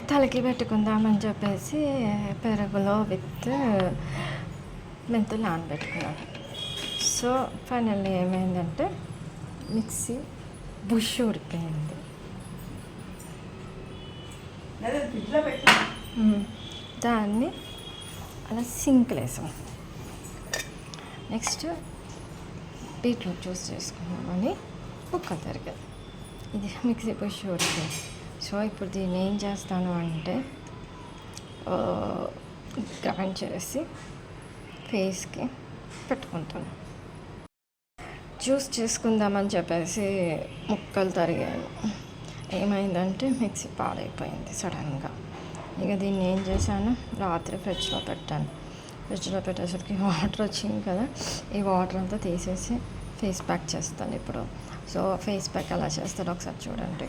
తలకి పెట్టుకుందామని చెప్పేసి పెరుగులో విత్ మెంతులు నానబెట్టుకున్నాను. సో ఫైనల్లీ ఏమైందంటే మిక్సీ బుష్ ఊడిపోయింది. దాన్ని అలా సింక్లో వేసాం. నెక్స్ట్ బీట్రూట్ జ్యూస్ చేసుకున్నామని ముక్క తరగదు. ఇది మిక్సీ బుష్ ఊడిపోయింది. సో ఇప్పుడు దీన్ని ఏం చేస్తాను అంటే గ్రైండ్ చేసి ఫేస్కి పెట్టుకుంటాను. జ్యూస్ చేసుకుందామని చెప్పేసి ముక్కలు తరిగాను. ఏమైందంటే మిక్సీ పాడైపోయింది సడన్గా. ఇక దీన్ని ఏం చేశాను, రాత్రి ఫ్రిడ్జ్లో పెట్టాను. ఫ్రిడ్జ్లో పెట్టేసరికి వాటర్ వచ్చింది కదా, ఈ వాటర్ అంతా తీసేసి ఫేస్ ప్యాక్ చేస్తాను ఇప్పుడు. సో ఫేస్ ప్యాక్ ఎలా చేస్తారో ఒకసారి చూడండి.